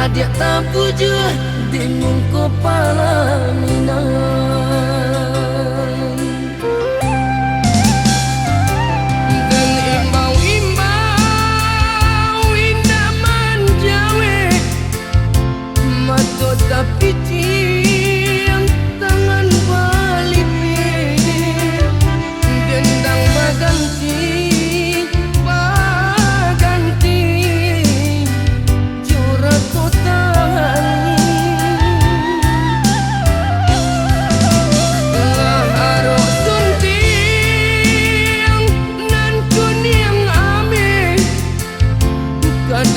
Adik tak puju di mungko palaminan. Dan imbau-imbau indah manjawe mato tapi cium tangan balipin dendang maganti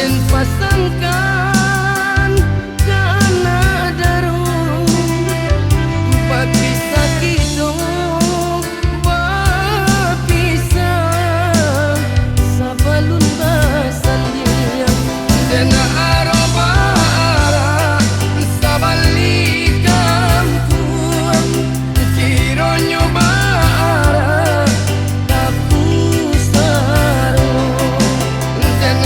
dan pasangkan karena daru bagi sakit berpisah sabalun basalia dan arobara sabalikan tuan kironyo bara tapusaro dan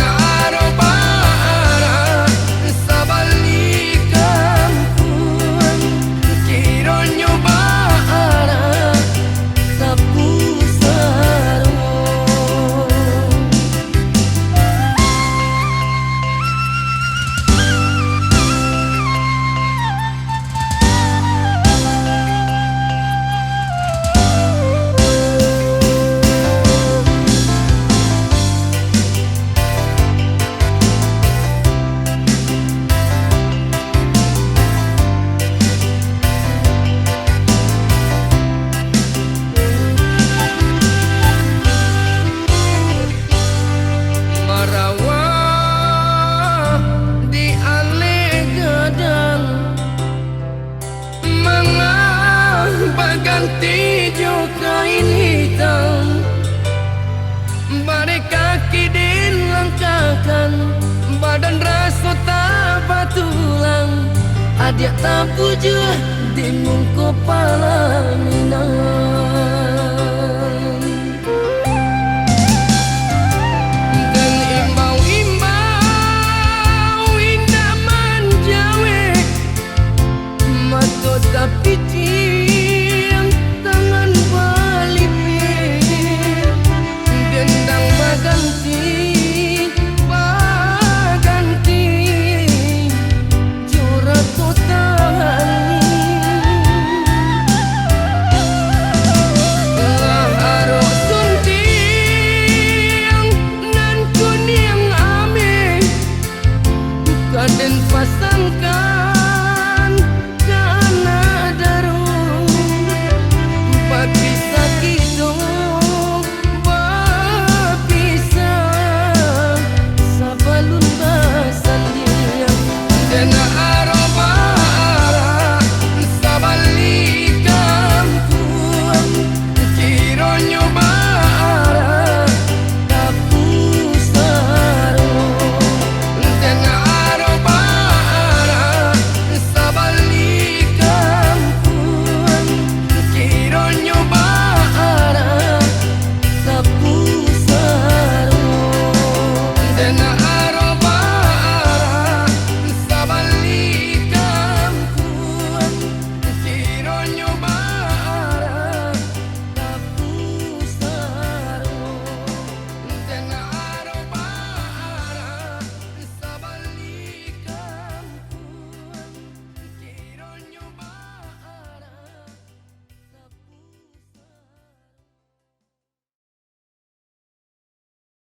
ganti jo kain hitam bare kaki dilangkahkan badan rasa tak batulang adik tak puju di mungko palaminan.